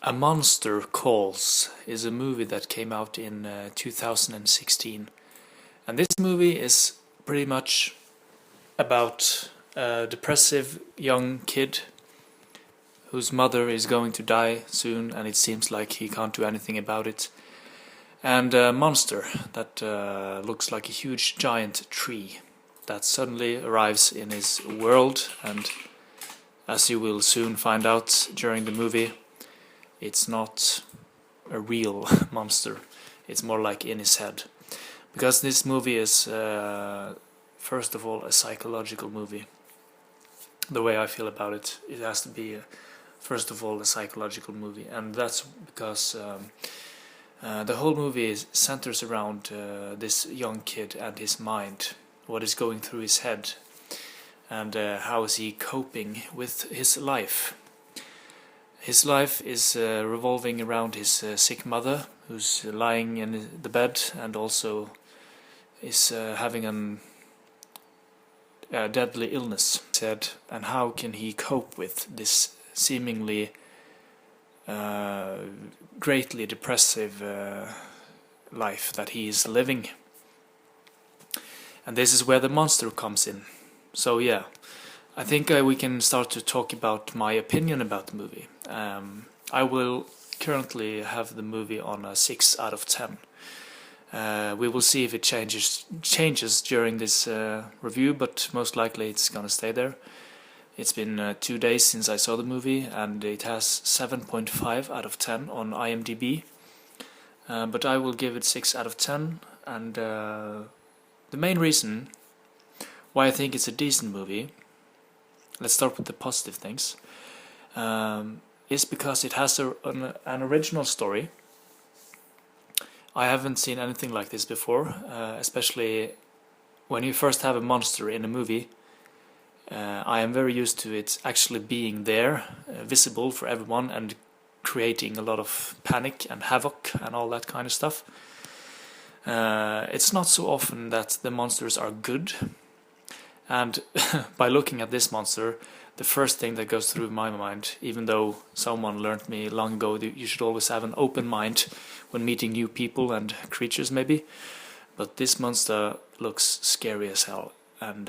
A Monster Calls is a movie that came out in 2016. And this movie is pretty much about a depressive young kid whose mother is going to die soon, and it seems like he can't do anything about it. And a monster that looks like a huge giant tree that suddenly arrives in his world, and as you will soon find out during the movie, it's not a real monster. It's more like in his head. Because this movie is, first of all, a psychological movie. The way I feel about it, it has to be, first of all, a psychological movie. And that's because the whole movie centers around this young kid and his mind. What is going through his head. And how is he coping with his life. His life is revolving around his sick mother, who's lying in the bed and also is having a deadly illness. And how can he cope with this seemingly greatly depressive life that he is living? And this is where the monster comes in. So yeah, I think we can start to talk about my opinion about the movie. I will currently have the movie on a 6 out of 10. We will see if it changes during this review, but most likely it's gonna stay there. It's been 2 days since I saw the movie, and it has 7.5 out of 10 on IMDb. But I will give it 6 out of 10, and the main reason why I think it's a decent movie, let's start with the positive things, is because it has an original story. I haven't seen anything like this before, especially when you first have a monster in a movie. I am very used to it actually being there, visible for everyone, and creating a lot of panic and havoc and all that kind of stuff. It's not so often that the monsters are good. And by looking at this monster, the first thing that goes through my mind, even though someone learned me long ago that you should always have an open mind when meeting new people and creatures maybe, but this monster looks scary as hell. And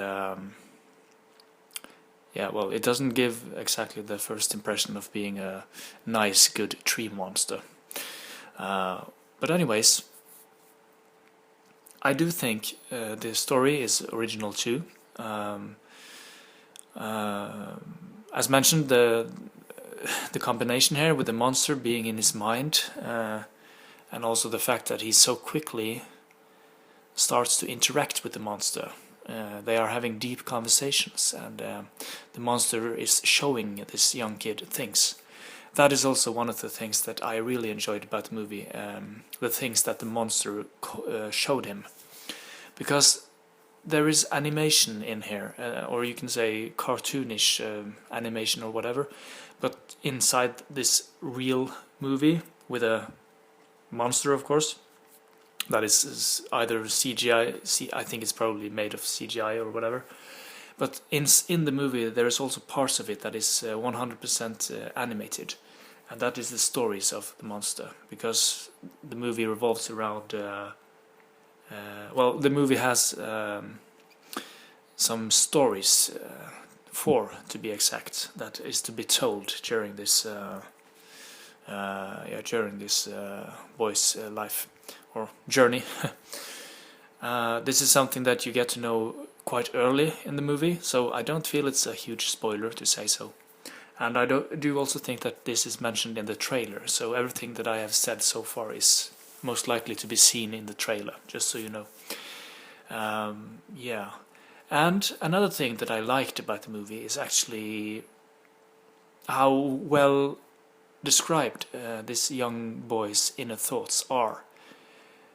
yeah, well, it doesn't give exactly the first impression of being a nice, good tree monster. But anyways, I do think the story is original too. As mentioned, the combination here with the monster being in his mind, and also the fact that he so quickly starts to interact with the monster. They are having deep conversations, and the monster is showing this young kid things. That is also one of the things that I really enjoyed about the movie, the things that the monster showed him. Because there is animation in here, or you can say cartoonish animation or whatever, but inside this real movie with a monster, of course, that is either CGI, I think it's probably made of CGI or whatever, but in the movie there is also parts of it that is 100% animated, and that is the stories of the monster, because the movie revolves around well, the movie has some stories, 4 to be exact, that is to be told during this boy's life or journey. This is something that you get to know quite early in the movie, so I don't feel it's a huge spoiler to say so. And I do also think that this is mentioned in the trailer, so everything that I have said so far is most likely to be seen in the trailer, just so you know. Yeah. And another thing that I liked about the movie is actually how well described this young boy's inner thoughts are.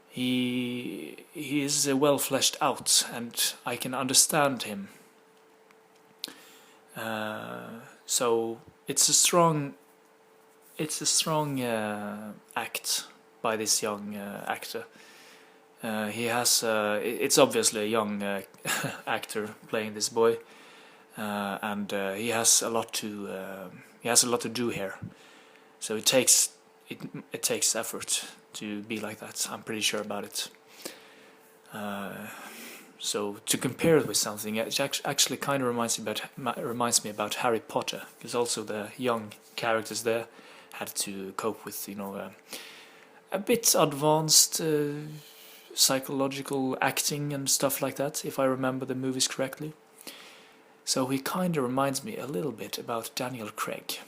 He is well fleshed out, and I can understand him. So it's a strong act by this young actor. He has it's obviously a young actor playing this boy, and he has a lot to do here. So it takes effort to be like that. I'm pretty sure about it. So to compare it with something, it actually kind of reminds me about Harry Potter, because also the young characters there had to cope with, a bit advanced psychological acting and stuff like that, if I remember the movies correctly. So he kind of reminds me a little bit about Daniel Craig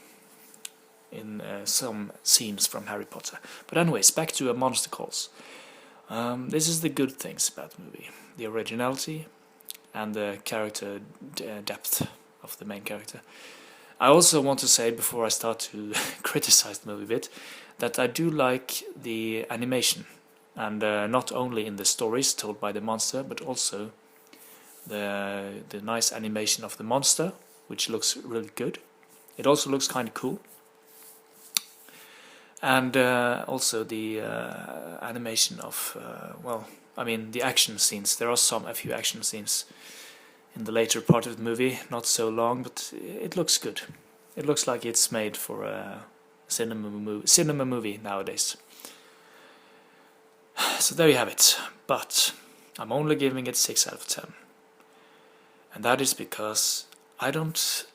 in some scenes from Harry Potter. But anyways, back to A Monster Calls. This is the good things about the movie. The originality and the character depth of the main character. I also want to say, before I start to criticize the movie a bit, that I do like the animation. And not only in the stories told by the monster, but also the nice animation of the monster, which looks really good. It also looks kind of cool. And also the animation of, the action scenes. There are a few action scenes in the later part of the movie, not so long, but it looks good. It looks like it's made for a cinema movie nowadays. So there you have it. But I'm only giving it 6 out of 10. And that is because I don't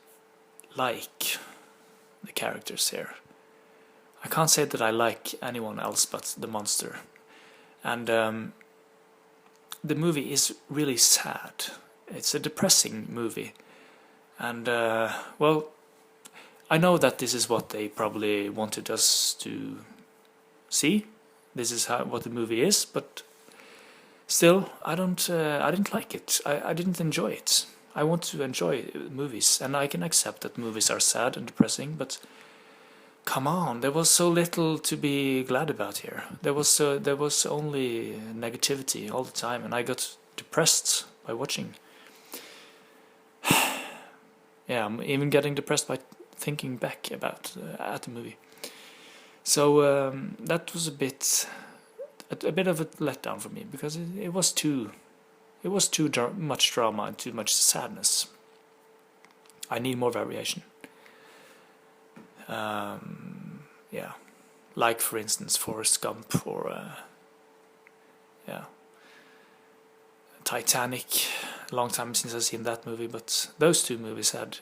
like the characters here. I can't say that I like anyone else but the monster. And the movie is really sad. It's a depressing movie. And, I know that this is what they probably wanted us to see. This is what the movie is, but still, I didn't like it. I didn't enjoy it. I want to enjoy movies, and I can accept that movies are sad and depressing, but come on, there was so little to be glad about here. There was only negativity all the time, and I got depressed by watching. Yeah, I'm even getting depressed by thinking back about at the movie. So that was a bit of a letdown for me, because it was too much drama and too much sadness. I need more variation. Yeah, like for instance Forrest Gump or Titanic. A long time since I've seen that movie, but those two movies had,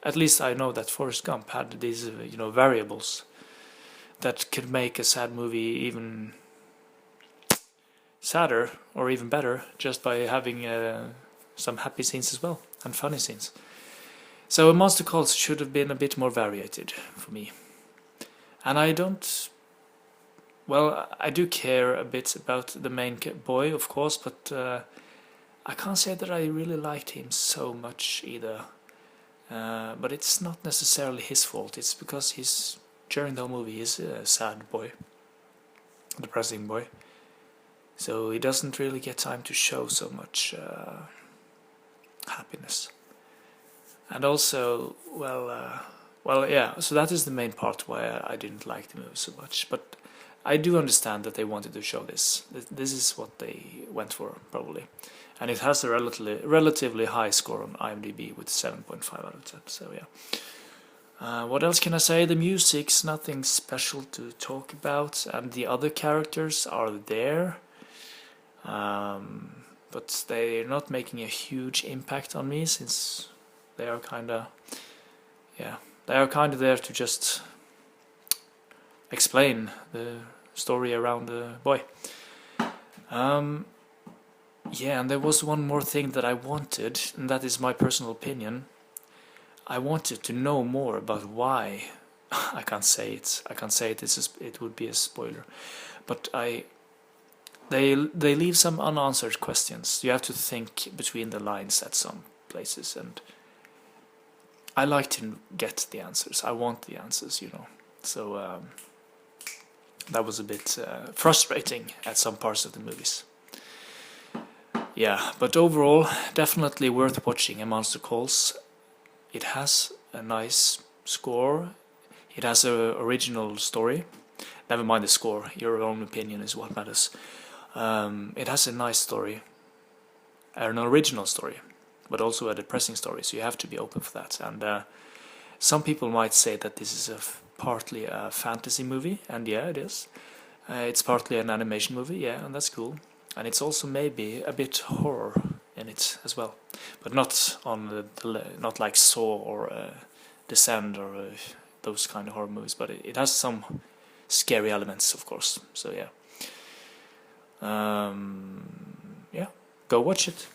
at least I know that Forrest Gump had these variables that could make a sad movie even sadder or even better, just by having some happy scenes as well and funny scenes. So Monster Calls should have been a bit more variated for me. And I do care a bit about the main boy, of course, but I can't say that I really liked him so much either. But it's not necessarily his fault. It's because during the whole movie he's a sad boy, a depressing boy. So he doesn't really get time to show so much happiness. And also, so that is the main part why I didn't like the movie so much. But I do understand that they wanted to show this. This is what they went for, probably. And it has a relatively high score on IMDb with 7.5 out of 10. So yeah. What else can I say? The music's nothing special to talk about, and the other characters are there. But they're not making a huge impact on me, since they are kind of there to just explain the story around the boy. And there was one more thing that I wanted, and that is my personal opinion. I wanted to know more about why. I can't say it. It would be a spoiler, but they leave some unanswered questions. You have to think between the lines at some places, and I like to get the answers. I want the answers, So that was a bit frustrating at some parts of the movies. Yeah, but overall, definitely worth watching. A Monster Calls. It has a nice score. It has an original story. Never mind the score. Your own opinion is what matters. It has a nice story, an original story, but also a depressing story. So you have to be open for that. And some people might say that this is partly a fantasy movie, and yeah, it is. It's partly an animation movie, yeah, and that's cool. And it's also maybe a bit horror in it as well, but not on not like Saw or Descend or those kind of horror movies. But it has some scary elements, of course. So yeah, yeah, go watch it.